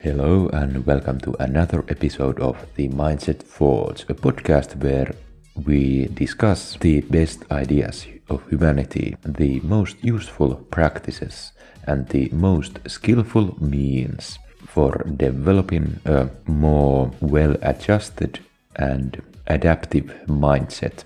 Hello and welcome to another episode of the Mindset Thoughts, a podcast where we discuss the best ideas of humanity, the most useful practices, and the most skillful means for developing a more well-adjusted and adaptive mindset.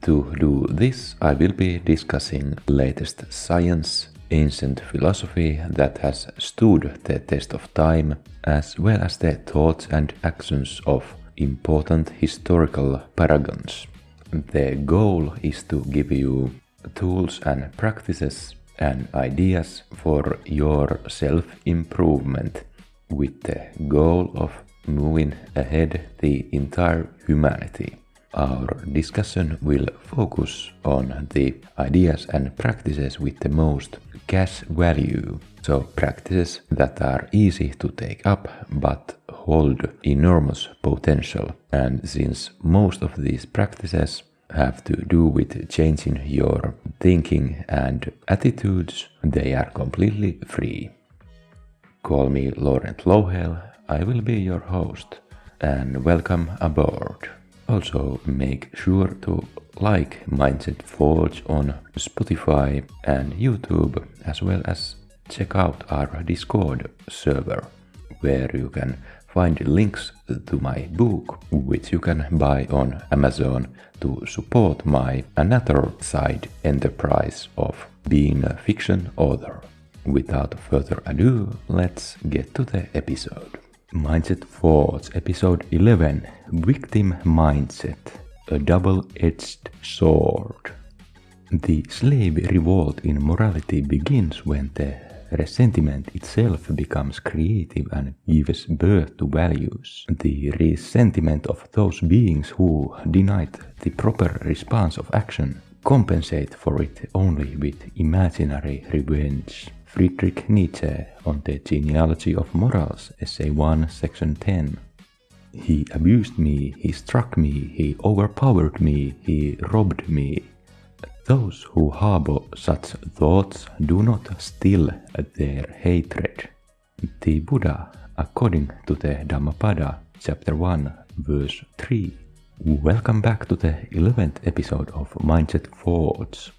To do this, I will be discussing latest science, ancient philosophy that has stood the test of time, as well as the thoughts and actions of important historical paragons. The goal is to give you tools and practices and ideas for your self-improvement, with the goal of moving ahead the entire humanity. Our discussion will focus on the ideas and practices with the most cash value, so practices that are easy to take up but hold enormous potential. And since most of these practices have to do with changing your thinking and attitudes, they are completely free. Call me Laurent Lohel, I will be your host, and welcome aboard. Also, make sure to like Mindset Thoughts on Spotify and YouTube, as well as check out our Discord server, where you can find links to my book, which you can buy on Amazon to support my another side enterprise of being a fiction author. Without further ado, let's get to the episode. Mindset Thoughts, Episode 11, Victim Mindset, a Double-Edged Sword. The slave revolt in morality begins when the resentment itself becomes creative and gives birth to values. The resentment of those beings who denied the proper response of action compensate for it only with imaginary revenge. Friedrich Nietzsche on the Genealogy of Morals, Essay 1, Section 10. He abused me, he struck me, he overpowered me, he robbed me. Those who harbor such thoughts do not still their hatred. The Buddha, according to the Dhammapada, Chapter 1, Verse 3. Welcome back to the 11th episode of Mindset Thoughts.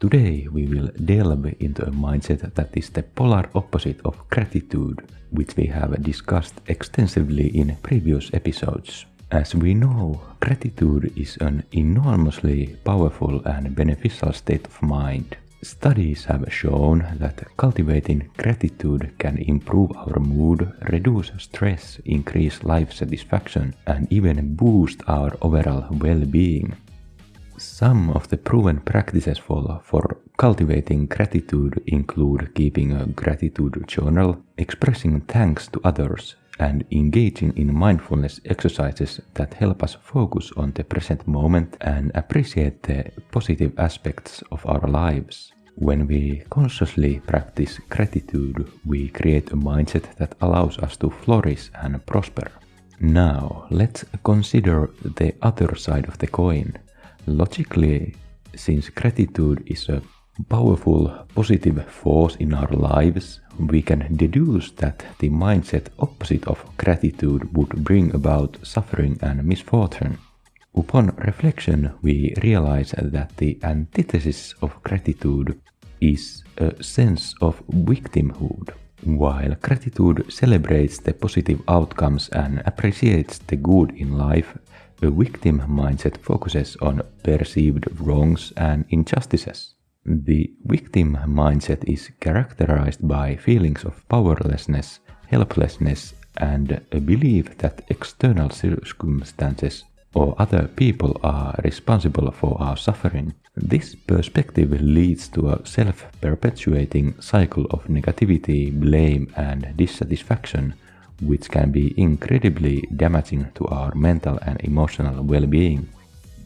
Today we will delve into a mindset that is the polar opposite of gratitude, which we have discussed extensively in previous episodes. As we know, gratitude is an enormously powerful and beneficial state of mind. Studies have shown that cultivating gratitude can improve our mood, reduce stress, increase life satisfaction, and even boost our overall well-being. Some of the proven practices for cultivating gratitude include keeping a gratitude journal, expressing thanks to others, and engaging in mindfulness exercises that help us focus on the present moment and appreciate the positive aspects of our lives. When we consciously practice gratitude, we create a mindset that allows us to flourish and prosper. Now, let's consider the other side of the coin. Logically, since gratitude is a powerful positive force in our lives, we can deduce that the mindset opposite of gratitude would bring about suffering and misfortune. Upon reflection, we realize that the antithesis of gratitude is a sense of victimhood. While gratitude celebrates the positive outcomes and appreciates the good in life, a victim mindset focuses on perceived wrongs and injustices. The victim mindset is characterized by feelings of powerlessness, helplessness, and a belief that external circumstances or other people are responsible for our suffering. This perspective leads to a self-perpetuating cycle of negativity, blame, and dissatisfaction, which can be incredibly damaging to our mental and emotional well-being.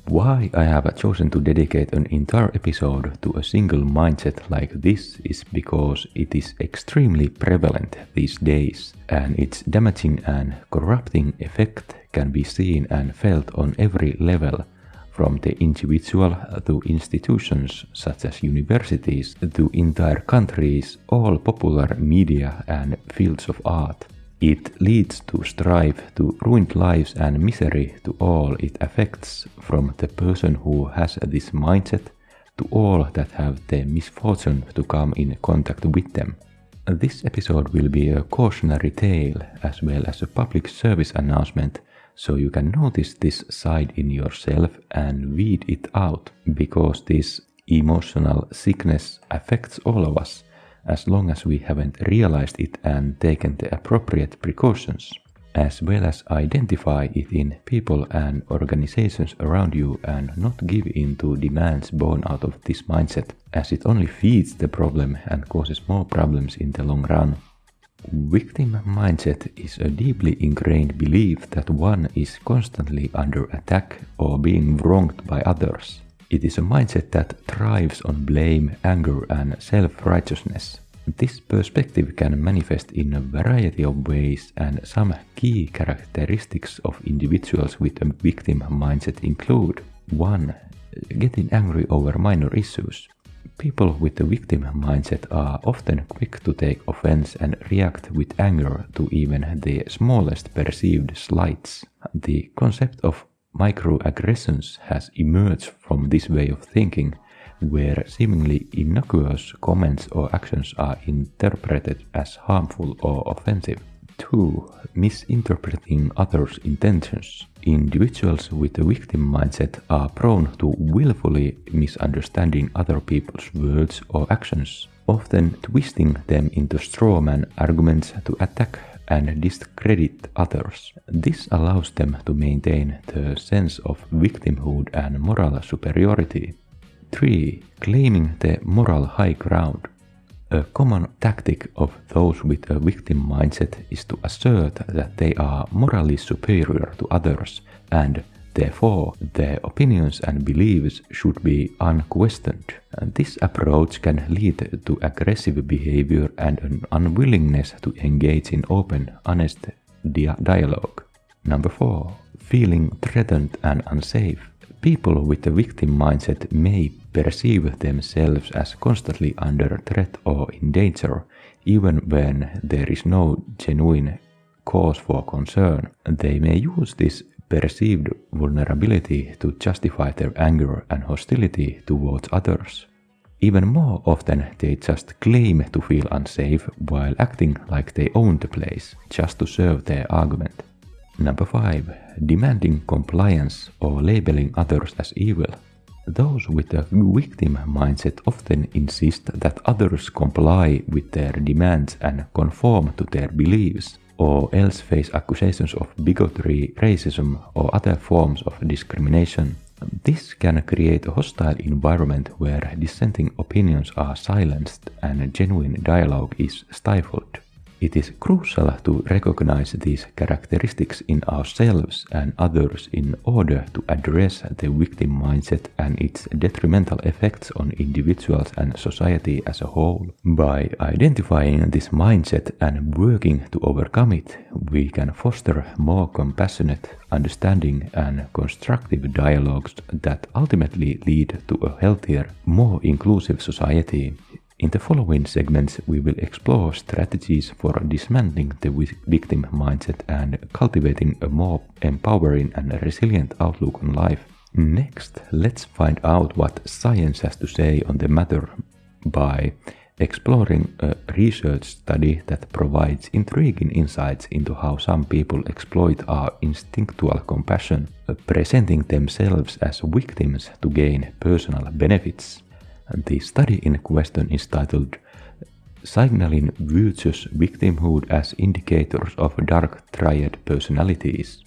Why I have chosen to dedicate an entire episode to a single mindset like this is because it is extremely prevalent these days, and its damaging and corrupting effect can be seen and felt on every level, from the individual to institutions such as universities to entire countries, all popular media and fields of art. It leads to strife, to ruined lives and misery to all it affects, from the person who has this mindset to all that have the misfortune to come in contact with them. This episode will be a cautionary tale as well as a public service announcement, so you can notice this side in yourself and weed it out, because this emotional sickness affects all of us, as long as we haven't realized it and taken the appropriate precautions, as well as identify it in people and organizations around you and not give in to demands born out of this mindset, as it only feeds the problem and causes more problems in the long run. Victim mindset is a deeply ingrained belief that one is constantly under attack or being wronged by others. It is a mindset that thrives on blame, anger, and self-righteousness. This perspective can manifest in a variety of ways, and some key characteristics of individuals with a victim mindset include: 1. Getting angry over minor issues. People with a victim mindset are often quick to take offense and react with anger to even the smallest perceived slights. The concept of microaggressions has emerged from this way of thinking, where seemingly innocuous comments or actions are interpreted as harmful or offensive. 2. Misinterpreting others' intentions. Individuals with a victim mindset are prone to willfully misunderstanding other people's words or actions, often twisting them into strawman arguments to attack and discredit others. This allows them to maintain the sense of victimhood and moral superiority. 3. Claiming the moral high ground. A common tactic of those with a victim mindset is to assert that they are morally superior to others, and therefore their opinions and beliefs should be unquestioned. This approach can lead to aggressive behavior and an unwillingness to engage in open, honest dialogue. 4. Feeling threatened and unsafe. People with a victim mindset may perceive themselves as constantly under threat or in danger, even when there is no genuine cause for concern. They may use this perceived vulnerability to justify their anger and hostility towards others. Even more often, they just claim to feel unsafe while acting like they own the place, just to serve their argument. 5. Demanding compliance or labeling others as evil. Those with a victim mindset often insist that others comply with their demands and conform to their beliefs, or else face accusations of bigotry, racism, or other forms of discrimination. This can create a hostile environment where dissenting opinions are silenced and genuine dialogue is stifled. It is crucial to recognize these characteristics in ourselves and others in order to address the victim mindset and its detrimental effects on individuals and society as a whole. By identifying this mindset and working to overcome it, we can foster more compassionate, understanding, and constructive dialogues that ultimately lead to a healthier, more inclusive society. In the following segments, we will explore strategies for dismantling the victim mindset and cultivating a more empowering and resilient outlook on life. Next, let's find out what science has to say on the matter by exploring a research study that provides intriguing insights into how some people exploit our instinctual compassion, presenting themselves as victims to gain personal benefits. The study in question is titled "Signaling Virtuous Victimhood as Indicators of Dark Triad Personalities."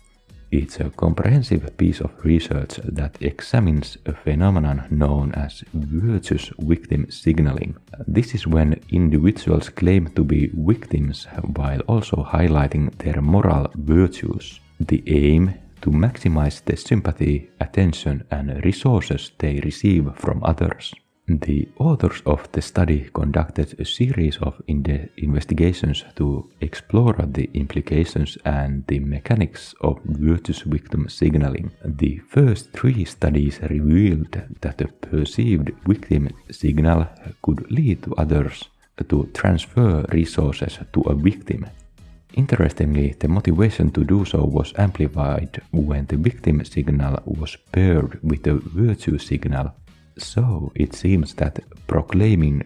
It's a comprehensive piece of research that examines a phenomenon known as virtuous victim signaling. This is when individuals claim to be victims while also highlighting their moral virtues. The aim to maximize the sympathy, attention, and resources they receive from others. The authors of the study conducted a series of investigations to explore the implications and the mechanics of virtuous victim signaling. The first 3 studies revealed that a perceived victim signal could lead to others to transfer resources to a victim. Interestingly, the motivation to do so was amplified when the victim signal was paired with a virtue signal. So it seems that proclaiming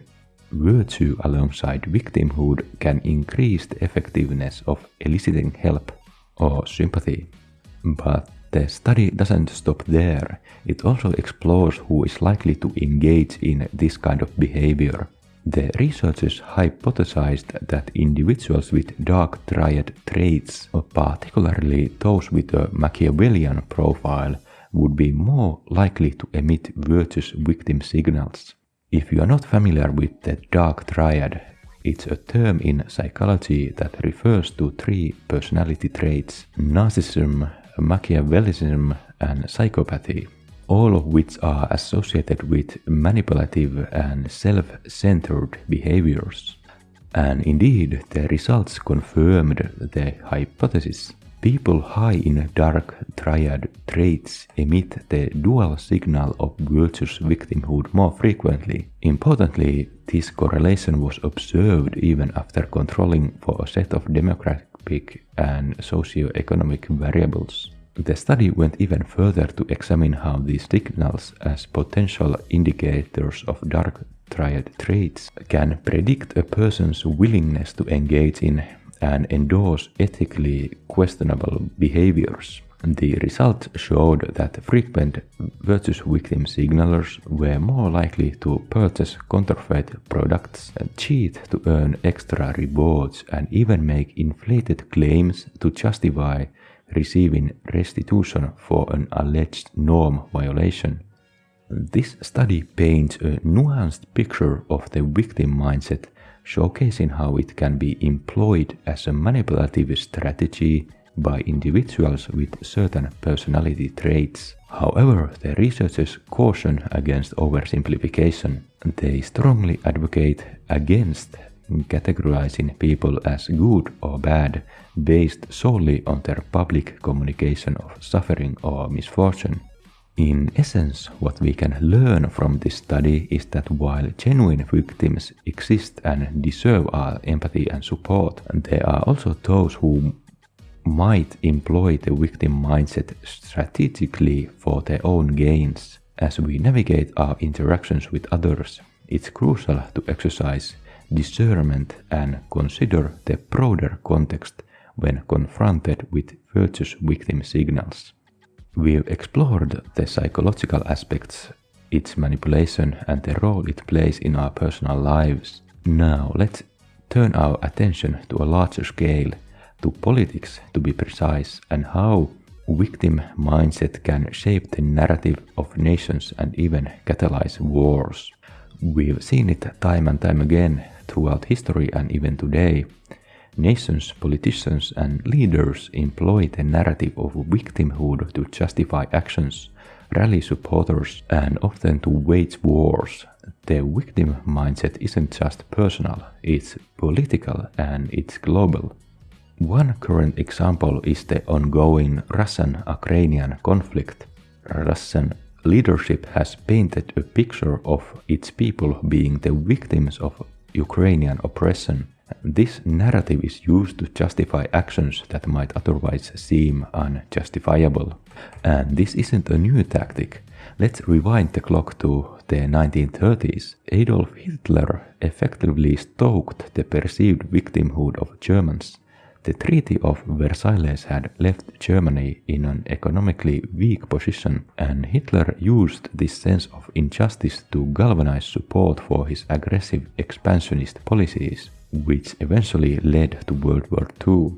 virtue alongside victimhood can increase the effectiveness of eliciting help or sympathy. But the study doesn't stop there. It also explores who is likely to engage in this kind of behavior. The researchers hypothesized that individuals with dark triad traits, particularly those with a Machiavellian profile, would be more likely to emit virtuous victim signals. If you are not familiar with the dark triad, it's a term in psychology that refers to 3 personality traits: narcissism, Machiavellism, and psychopathy, all of which are associated with manipulative and self-centered behaviors. And indeed, the results confirmed the hypothesis. People high in dark triad traits emit the dual signal of virtuous victimhood more frequently. Importantly, this correlation was observed even after controlling for a set of demographic and socioeconomic variables. The study went even further to examine how these signals as potential indicators of dark triad traits can predict a person's willingness to engage in and endorse ethically questionable behaviors. The result showed that frequent virtuous victim signalers were more likely to purchase counterfeit products, cheat to earn extra rewards, and even make inflated claims to justify receiving restitution for an alleged norm violation. This study paints a nuanced picture of the victim mindset, showcasing how it can be employed as a manipulative strategy by individuals with certain personality traits. However, the researchers caution against oversimplification. They strongly advocate against categorizing people as good or bad based solely on their public communication of suffering or misfortune. In essence, what we can learn from this study is that while genuine victims exist and deserve our empathy and support, there are also those who might employ the victim mindset strategically for their own gains. As we navigate our interactions with others, it's crucial to exercise discernment and consider the broader context when confronted with virtuous victim signals. We've explored the psychological aspects, its manipulation, and the role it plays in our personal lives. Now let's turn our attention to a larger scale, to politics to be precise, and how victim mindset can shape the narrative of nations and even catalyze wars. We've seen it time and time again throughout history and even today. Nations, politicians, and leaders employ the narrative of victimhood to justify actions, rally supporters, and often to wage wars. The victim mindset isn't just personal, it's political and it's global. One current example is the ongoing Russian-Ukrainian conflict. Russian leadership has painted a picture of its people being the victims of Ukrainian oppression. This narrative is used to justify actions that might otherwise seem unjustifiable. And this isn't a new tactic. Let's rewind the clock to the 1930s. Adolf Hitler effectively stoked the perceived victimhood of Germans. The Treaty of Versailles had left Germany in an economically weak position, and Hitler used this sense of injustice to galvanize support for his aggressive expansionist policies, which eventually led to World War II.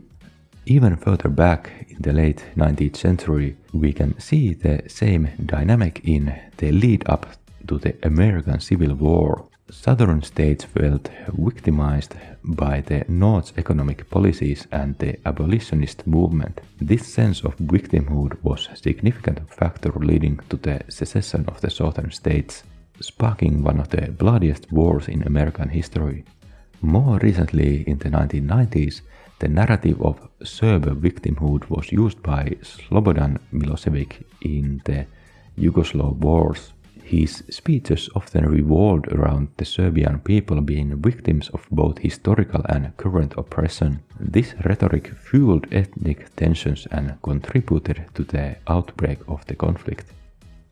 Even further back in the late 19th century, we can see the same dynamic in the lead-up to the American Civil War. Southern states felt victimized by the North's economic policies and the abolitionist movement. This sense of victimhood was a significant factor leading to the secession of the southern states. sparking one of the bloodiest wars in American history. More recently, in the 1990s, the narrative of Serb victimhood was used by Slobodan Milosevic in the Yugoslav wars. His speeches often revolved around the Serbian people being victims of both historical and current oppression. This rhetoric fueled ethnic tensions and contributed to the outbreak of the conflict.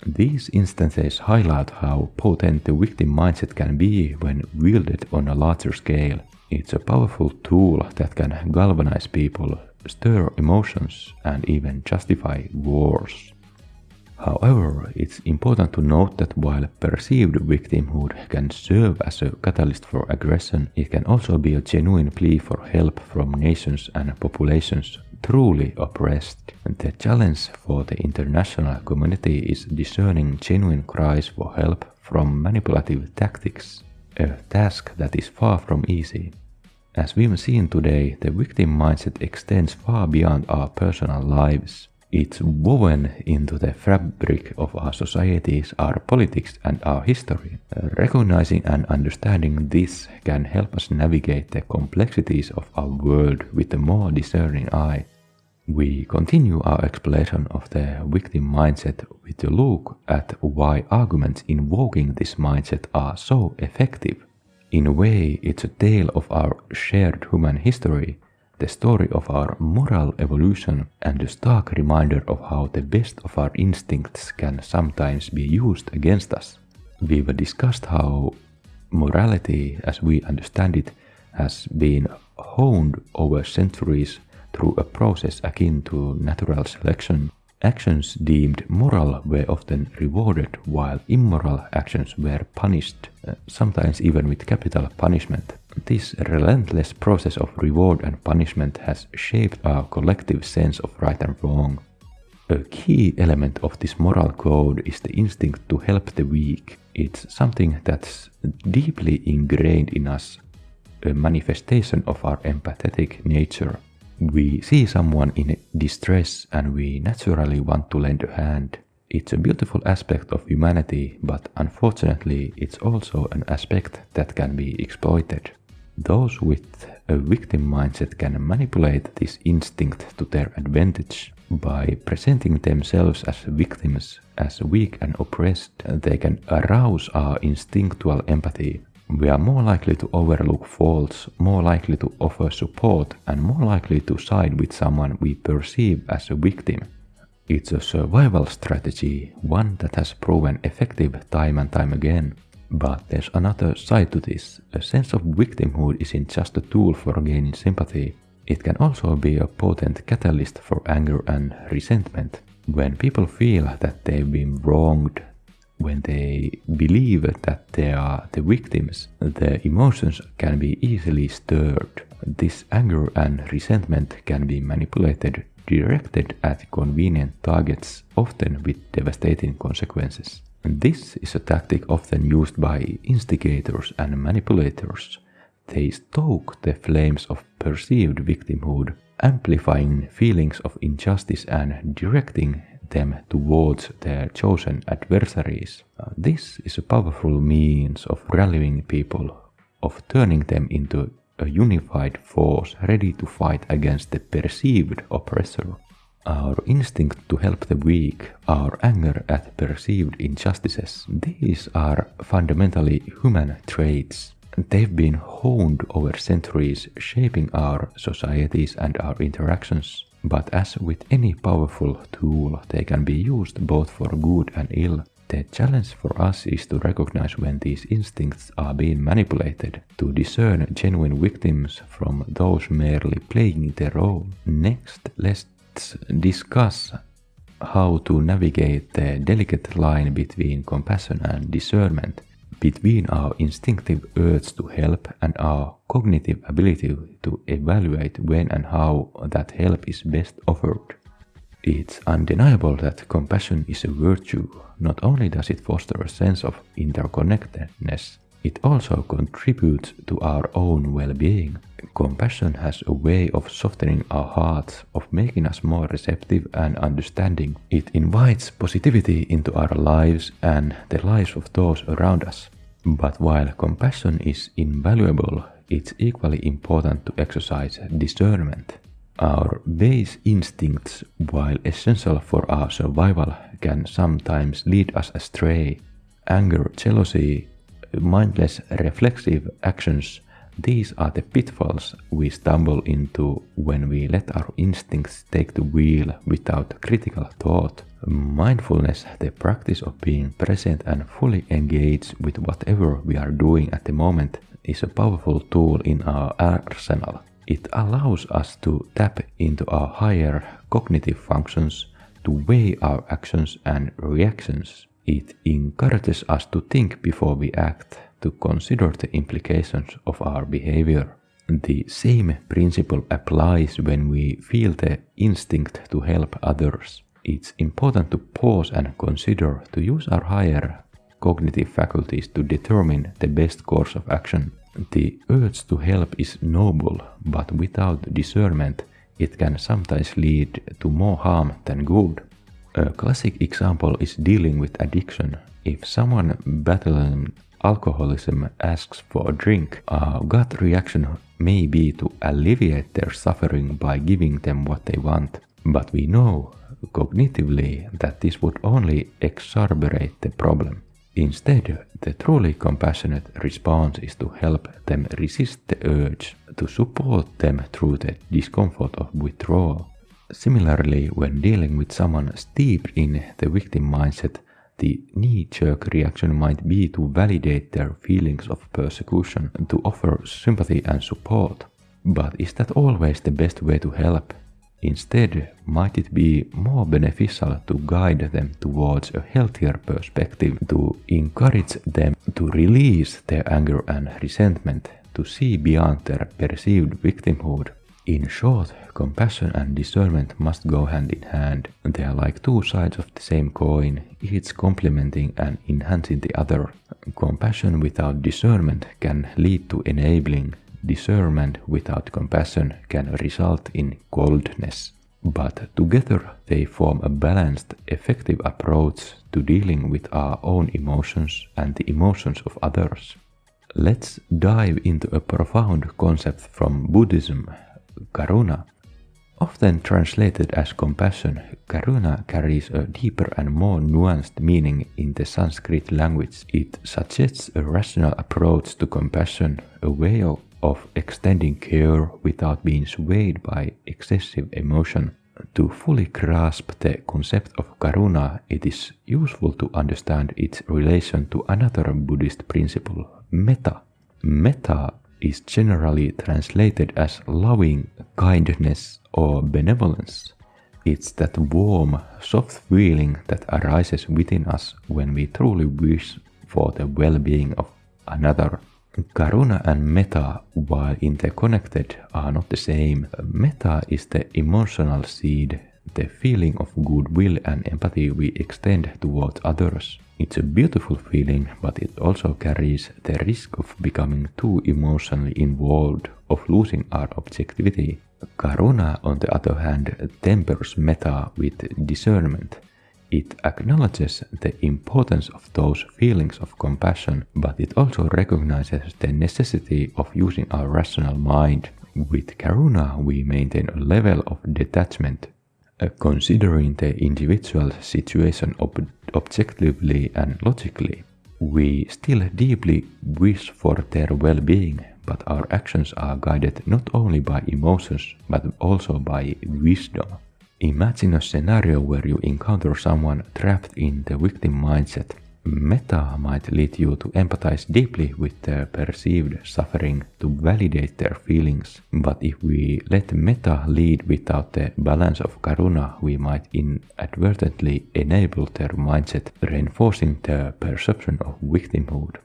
These instances highlight how potent the victim mindset can be when wielded on a larger scale. It's a powerful tool that can galvanize people, stir emotions, and even justify wars. However, it's important to note that while perceived victimhood can serve as a catalyst for aggression, it can also be a genuine plea for help from nations and populations truly oppressed. The challenge for the international community is discerning genuine cries for help from manipulative tactics, a task that is far from easy. As we've seen today, the victim mindset extends far beyond our personal lives. It's woven into the fabric of our societies, our politics, and our history. Recognizing and understanding this can help us navigate the complexities of our world with a more discerning eye. We continue our exploration of the victim mindset with a look at why arguments invoking this mindset are so effective. In a way, it's a tale of our shared human history, the story of our moral evolution, and a stark reminder of how the best of our instincts can sometimes be used against us. We've discussed how morality, as we understand it, has been honed over centuries through a process akin to natural selection. Actions deemed moral were often rewarded, while immoral actions were punished, sometimes even with capital punishment. This relentless process of reward and punishment has shaped our collective sense of right and wrong. A key element of this moral code is the instinct to help the weak. It's something that's deeply ingrained in us, a manifestation of our empathetic nature. We see someone in distress and we naturally want to lend a hand. It's a beautiful aspect of humanity, but unfortunately it's also an aspect that can be exploited. Those with a victim mindset can manipulate this instinct to their advantage. By presenting themselves as victims, as weak and oppressed, they can arouse our instinctual empathy. We are more likely to overlook faults, more likely to offer support, and more likely to side with someone we perceive as a victim. It's a survival strategy, one that has proven effective time and time again. But there's another side to this. A sense of victimhood isn't just a tool for gaining sympathy. It can also be a potent catalyst for anger and resentment. When people feel that they've been wronged, when they believe that they are the victims, their emotions can be easily stirred. This anger and resentment can be manipulated, directed at convenient targets, often with devastating consequences. This is a tactic often used by instigators and manipulators. They stoke the flames of perceived victimhood, amplifying feelings of injustice and directing them towards their chosen adversaries. This is a powerful means of rallying people, of turning them into a unified force ready to fight against the perceived oppressor. Our instinct to help the weak, our anger at perceived injustices, these are fundamentally human traits. They've been honed over centuries, shaping our societies and our interactions. But as with any powerful tool, they can be used both for good and ill. The challenge for us is to recognize when these instincts are being manipulated, to discern genuine victims from those merely playing their role. Next, let's discuss how to navigate the delicate line between compassion and discernment, between our instinctive urge to help and our cognitive ability to evaluate when and how that help is best offered. It's undeniable that compassion is a virtue. Not only does it foster a sense of interconnectedness, It also contributes to our own well-being. Compassion has a way of softening our hearts, of making us more receptive and understanding. It invites positivity into our lives and the lives of those around us. But while compassion is invaluable, it's equally important to exercise discernment. Our base instincts, while essential for our survival, can sometimes lead us astray. Anger, jealousy, mindless reflexive actions, these are the pitfalls we stumble into when we let our instincts take the wheel without critical thought. Mindfulness, the practice of being present and fully engaged with whatever we are doing at the moment, is a powerful tool in our arsenal. It allows us to tap into our higher cognitive functions, to weigh our actions and reactions. It encourages us to think before we act, to consider the implications of our behavior. The same principle applies when we feel the instinct to help others. It's important to pause and consider, to use our higher cognitive faculties to determine the best course of action. The urge to help is noble, but without discernment, it can sometimes lead to more harm than good. A classic example is dealing with addiction. If someone battling alcoholism asks for a drink, our gut reaction may be to alleviate their suffering by giving them what they want. But we know cognitively that this would only exacerbate the problem. Instead, the truly compassionate response is to help them resist the urge, to support them through the discomfort of withdrawal. Similarly, when dealing with someone steeped in the victim mindset, the knee-jerk reaction might be to validate their feelings of persecution, to offer sympathy and support. But is that always the best way to help? Instead, might it be more beneficial to guide them towards a healthier perspective, to encourage them to release their anger and resentment, to see beyond their perceived victimhood? In short, compassion and discernment must go hand in hand. They are like two sides of the same coin, each complementing and enhancing the other. Compassion without discernment can lead to enabling. Discernment without compassion can result in coldness. But together they form a balanced, effective approach to dealing with our own emotions and the emotions of others. Let's dive into a profound concept from Buddhism, karuna. Often translated as compassion, karuna carries a deeper and more nuanced meaning in the Sanskrit language. It suggests a rational approach to compassion, a way of extending care without being swayed by excessive emotion. To fully grasp the concept of karuna, it is useful to understand its relation to another Buddhist principle, metta. Metta is generally translated as loving kindness or benevolence. It's that warm, soft feeling that arises within us when we truly wish for the well-being of another. Karuna and metta, while interconnected, are not the same. Metta is the emotional seed, the feeling of goodwill and empathy we extend towards others. It's a beautiful feeling, but it also carries the risk of becoming too emotionally involved, of losing our objectivity. Karuna, on the other hand, tempers metta with discernment. It acknowledges the importance of those feelings of compassion, but it also recognizes the necessity of using our rational mind. With karuna, we maintain a level of detachment, considering the individual situation objectively and logically. We still deeply wish for their well-being, but our actions are guided not only by emotions, but also by wisdom. Imagine a scenario where you encounter someone trapped in the victim mindset. Metta might lead you to empathize deeply with their perceived suffering, to validate their feelings. But if we let metta lead without the balance of karuna, we might inadvertently enable their mindset, reinforcing their perception of victimhood.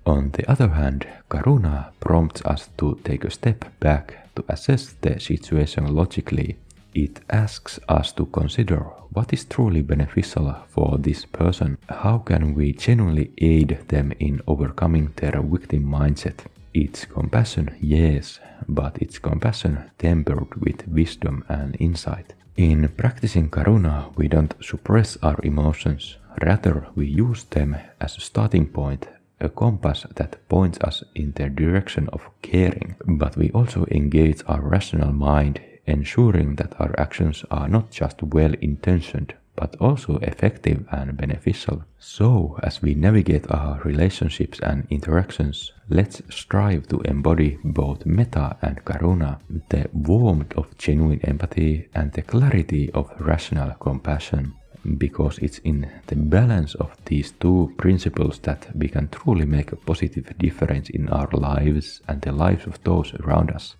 On the other hand, karuna prompts us to take a step back, to assess the situation logically. It asks us to consider what is truly beneficial for this person. How can we genuinely aid them in overcoming their victim mindset? It's compassion, yes, but it's compassion tempered with wisdom and insight. In practicing karuna, we don't suppress our emotions. Rather, we use them as a starting point, a compass that points us in the direction of caring. But we also engage our rational mind, ensuring that our actions are not just well-intentioned, but also effective and beneficial. So, as we navigate our relationships and interactions, let's strive to embody both metta and karuna, the warmth of genuine empathy and the clarity of rational compassion. Because it's in the balance of these two principles that we can truly make a positive difference in our lives and the lives of those around us.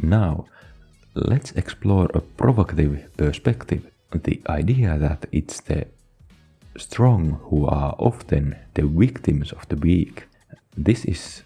Now, let's explore a provocative perspective, the idea that it's the strong who are often the victims of the weak. This is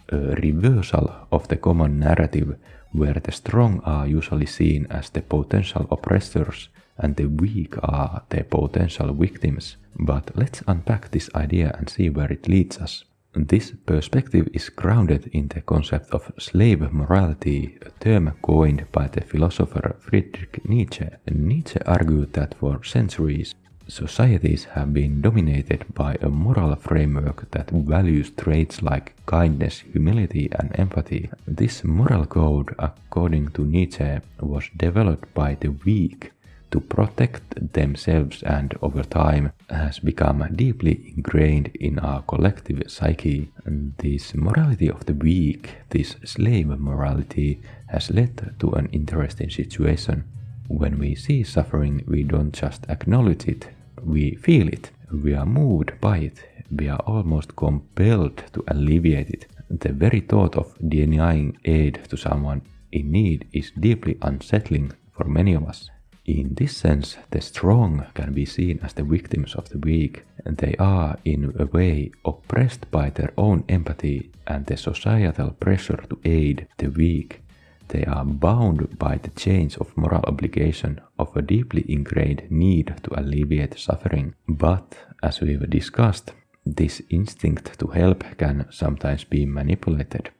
a reversal of the common narrative where the strong are usually seen as the potential oppressors and the weak are the potential victims. But let's unpack this idea and see where it leads us. This perspective is grounded in the concept of slave morality, a term coined by the philosopher Friedrich Nietzsche. Nietzsche argued that for centuries, societies have been dominated by a moral framework that values traits like kindness, humility, and empathy. This moral code, according to Nietzsche, was developed by the weak to protect themselves and over time has become deeply ingrained in our collective psyche. And this morality of the weak, this slave morality, has led to an interesting situation. When we see suffering, we don't just acknowledge it, we feel it, we are moved by it, we are almost compelled to alleviate it. The very thought of denying aid to someone in need is deeply unsettling for many of us. In this sense, the strong can be seen as the victims of the weak, and they are, in a way, oppressed by their own empathy and the societal pressure to aid the weak. They are bound by the chains of moral obligation of a deeply ingrained need to alleviate suffering. But, as we've discussed, this instinct to help can sometimes be manipulated.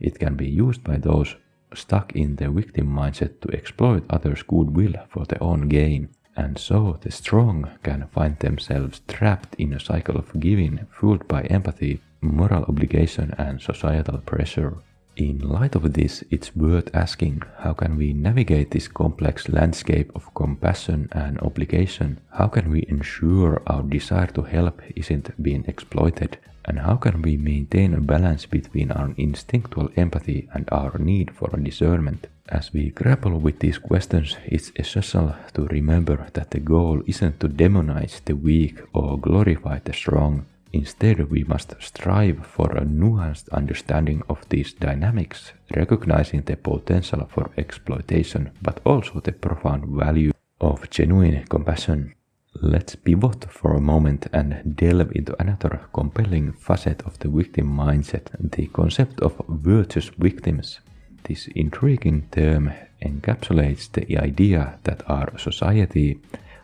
It can be used by those stuck in the victim mindset to exploit others' goodwill for their own gain, and so the strong can find themselves trapped in a cycle of giving fueled by empathy, moral obligation, and societal pressure. In light of this, it's worth asking, how can we navigate this complex landscape of compassion and obligation? How can we ensure our desire to help isn't being exploited? And how can we maintain a balance between our instinctual empathy and our need for discernment? As we grapple with these questions, it's essential to remember that the goal isn't to demonize the weak or glorify the strong. Instead, we must strive for a nuanced understanding of these dynamics, recognizing the potential for exploitation, but also the profound value of genuine compassion. Let's pivot for a moment and delve into another compelling facet of the victim mindset, the concept of virtuous victims. This intriguing term encapsulates the idea that our society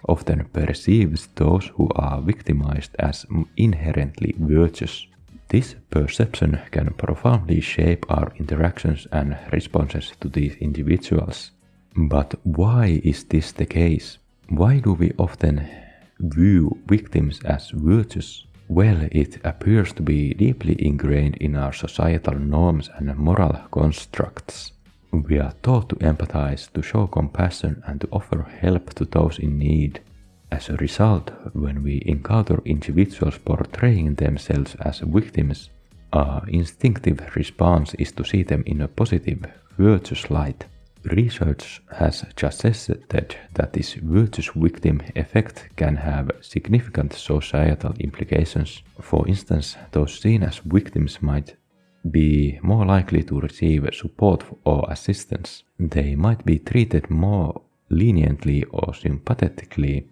often perceives those who are victimized as inherently virtuous. This perception can profoundly shape our interactions and responses to these individuals. But why is this the case? Why do we often view victims as virtuous? Well, it appears to be deeply ingrained in our societal norms and moral constructs. We are taught to empathize, to show compassion, and to offer help to those in need. As a result, when we encounter individuals portraying themselves as victims, our instinctive response is to see them in a positive, virtuous light. Research has just suggested that this virtuous victim effect can have significant societal implications. For instance, those seen as victims might be more likely to receive support or assistance. They might be treated more leniently or sympathetically,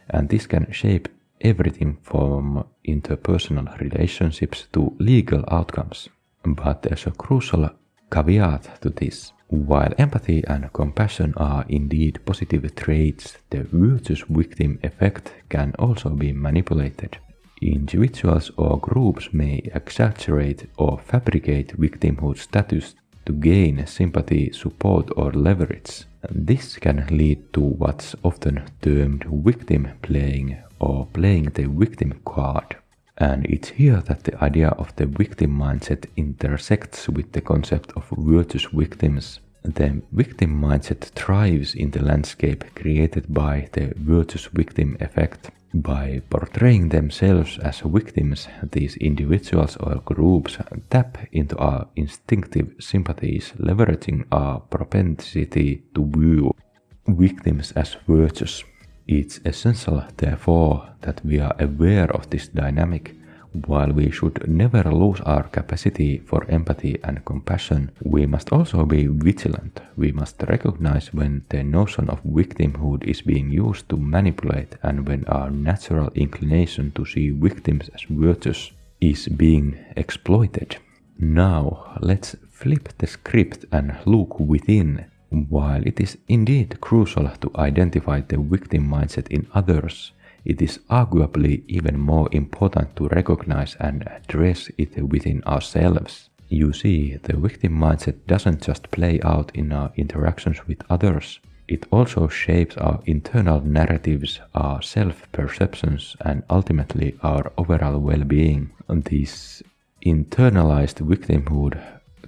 and this can shape everything from interpersonal relationships to legal outcomes. But there's a crucial caveat to this. While empathy and compassion are indeed positive traits, the virtuous victim effect can also be manipulated. Individuals or groups may exaggerate or fabricate victimhood status to gain sympathy, support, or leverage. This can lead to what's often termed victim playing or playing the victim card. And it's here that the idea of the victim mindset intersects with the concept of virtuous victims. The victim mindset thrives in the landscape created by the virtuous victim effect. By portraying themselves as victims, these individuals or groups tap into our instinctive sympathies, leveraging our propensity to view victims as virtuous. It's essential, therefore, that we are aware of this dynamic. While we should never lose our capacity for empathy and compassion, we must also be vigilant. We must recognize when the notion of victimhood is being used to manipulate and when our natural inclination to see victims as virtuous is being exploited. Now, let's flip the script and look within. While it is indeed crucial to identify the victim mindset in others, it is arguably even more important to recognize and address it within ourselves. You see, the victim mindset doesn't just play out in our interactions with others. It also shapes our internal narratives, our self-perceptions, and ultimately our overall well-being. This internalized victimhood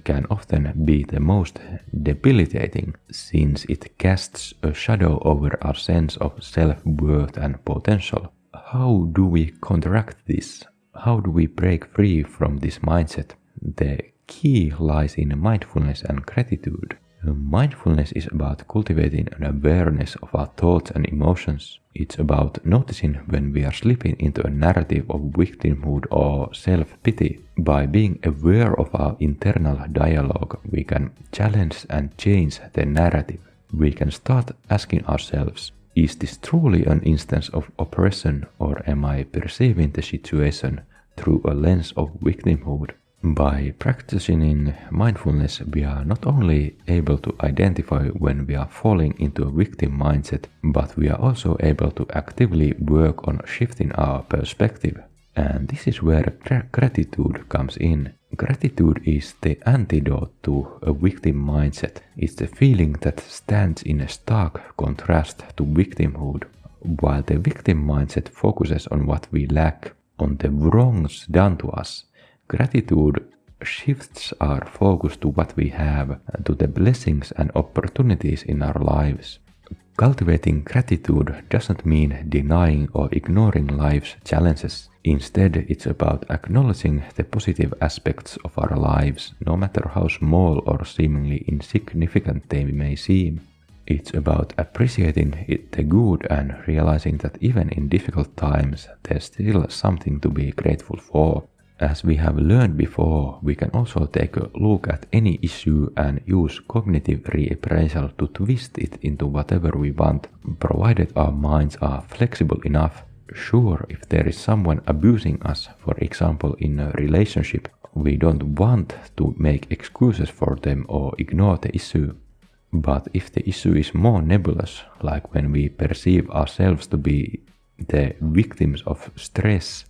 can often be the most debilitating, since it casts a shadow over our sense of self-worth and potential. How do we counteract this? How do we break free from this mindset? The key lies in mindfulness and gratitude. Mindfulness is about cultivating an awareness of our thoughts and emotions. It's about noticing when we are slipping into a narrative of victimhood or self-pity. By being aware of our internal dialogue, we can challenge and change the narrative. We can start asking ourselves, is this truly an instance of oppression, or am I perceiving the situation through a lens of victimhood? By practicing mindfulness, we are not only able to identify when we are falling into a victim mindset, but we are also able to actively work on shifting our perspective. And this is where gratitude comes in. Gratitude is the antidote to a victim mindset. It's the feeling that stands in a stark contrast to victimhood. While the victim mindset focuses on what we lack, on the wrongs done to us, gratitude shifts our focus to what we have, to the blessings and opportunities in our lives. Cultivating gratitude doesn't mean denying or ignoring life's challenges. Instead, it's about acknowledging the positive aspects of our lives, no matter how small or seemingly insignificant they may seem. It's about appreciating the good and realizing that even in difficult times, there's still something to be grateful for. As we have learned before, we can also take a look at any issue and use cognitive reappraisal to twist it into whatever we want, provided our minds are flexible enough. Sure, if there is someone abusing us, for example in a relationship, we don't want to make excuses for them or ignore the issue. But if the issue is more nebulous, like when we perceive ourselves to be the victims of stress,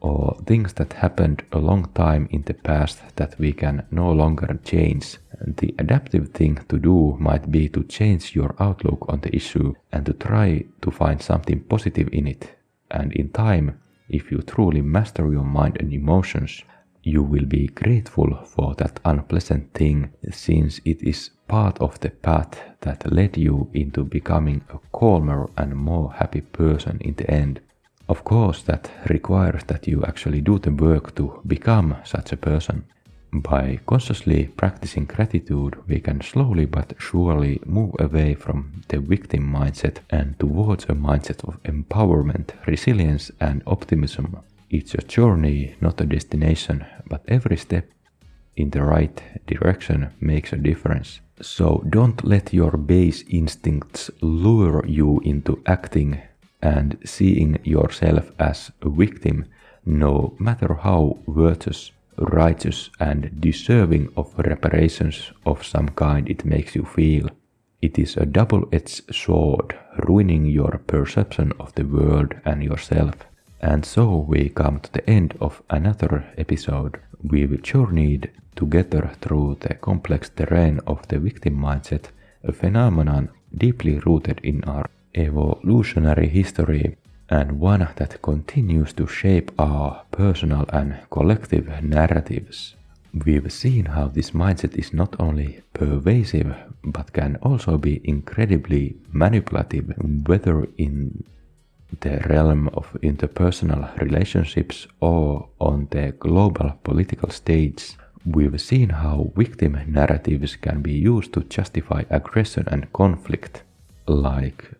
or things that happened a long time in the past that we can no longer change, the adaptive thing to do might be to change your outlook on the issue and to try to find something positive in it. And in time, if you truly master your mind and emotions, you will be grateful for that unpleasant thing, since it is part of the path that led you into becoming a calmer and more happy person in the end. Of course, that requires that you actually do the work to become such a person. By consciously practicing gratitude, we can slowly but surely move away from the victim mindset and towards a mindset of empowerment, resilience, and optimism. It's a journey, not a destination, but every step in the right direction makes a difference. So don't let your base instincts lure you into acting and seeing yourself as a victim, no matter how virtuous. righteous and deserving of reparations of some kind it makes you feel. It is a double-edged sword, ruining your perception of the world and yourself. And so we come to the end of another episode. We've journeyed together through the complex terrain of the victim mindset, a phenomenon deeply rooted in our evolutionary history and one that continues to shape our personal and collective narratives. We've seen how this mindset is not only pervasive but can also be incredibly manipulative, whether in the realm of interpersonal relationships or on the global political stage. We've seen how victim narratives can be used to justify aggression and conflict, like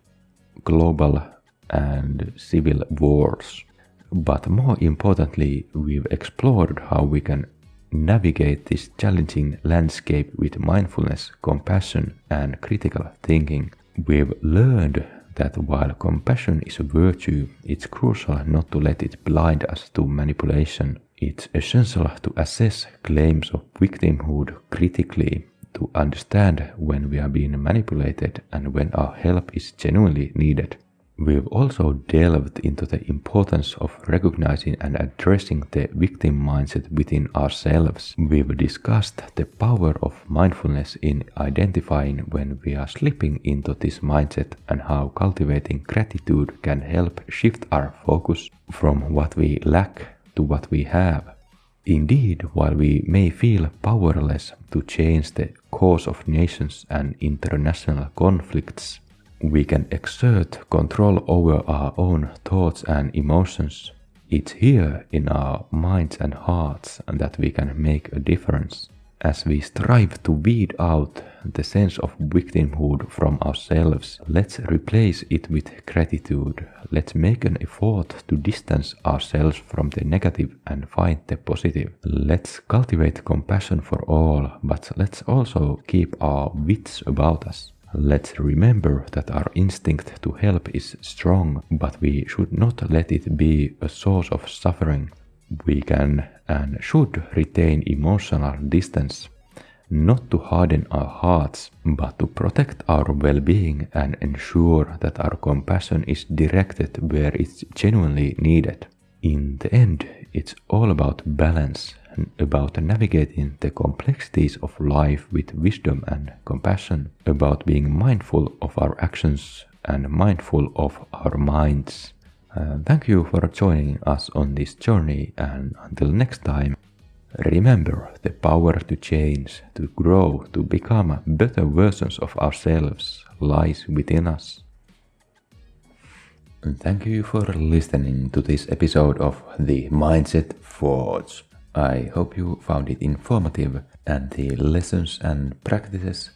global and civil wars. But more importantly, we've explored how we can navigate this challenging landscape with mindfulness, compassion, and critical thinking. We've learned that while compassion is a virtue, it's crucial not to let it blind us to manipulation. It's essential to assess claims of victimhood critically, to understand when we are being manipulated and when our help is genuinely needed. We've also delved into the importance of recognizing and addressing the victim mindset within ourselves. We've discussed the power of mindfulness in identifying when we are slipping into this mindset and how cultivating gratitude can help shift our focus from what we lack to what we have. Indeed, while we may feel powerless to change the course of nations and international conflicts, we can exert control over our own thoughts and emotions. It's here in our minds and hearts that we can make a difference. As we strive to weed out the sense of victimhood from ourselves, let's replace it with gratitude. Let's make an effort to distance ourselves from the negative and find the positive. Let's cultivate compassion for all, but let's also keep our wits about us. Let's remember that our instinct to help is strong, but we should not let it be a source of suffering. We can and should retain emotional distance, not to harden our hearts, but to protect our well-being and ensure that our compassion is directed where it's genuinely needed. In the end, it's all about balance, about navigating the complexities of life with wisdom and compassion, about being mindful of our actions and mindful of our minds. Thank you for joining us on this journey, and until next time, remember the power to change, to grow, to become better versions of ourselves lies within us. And thank you for listening to this episode of the Mindset Forge. I hope you found it informative and the lessons and practices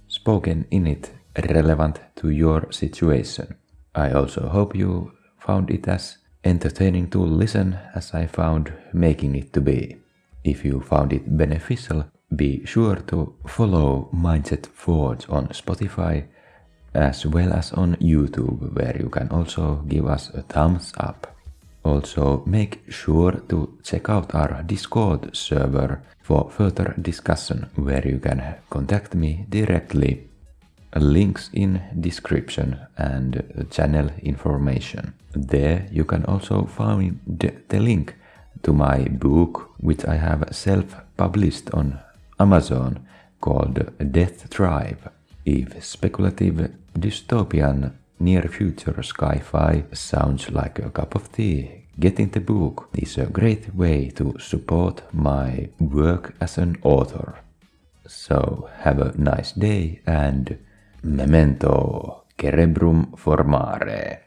spoken in it relevant to your situation. I also hope you found it as entertaining to listen as I found making it to be. If you found it beneficial, be sure to follow Mindset Forge on Spotify as well as on YouTube, where you can also give us a thumbs up. Also, make sure to check out our Discord server for further discussion, where you can contact me directly. Links in description and channel information. There you can also find the link to my book, which I have self-published on Amazon, called Death Tribe. If speculative dystopian near future sci-fi sounds like a cup of tea, getting the book is a great way to support my work as an author. So have a nice day and memento cerebrum formare.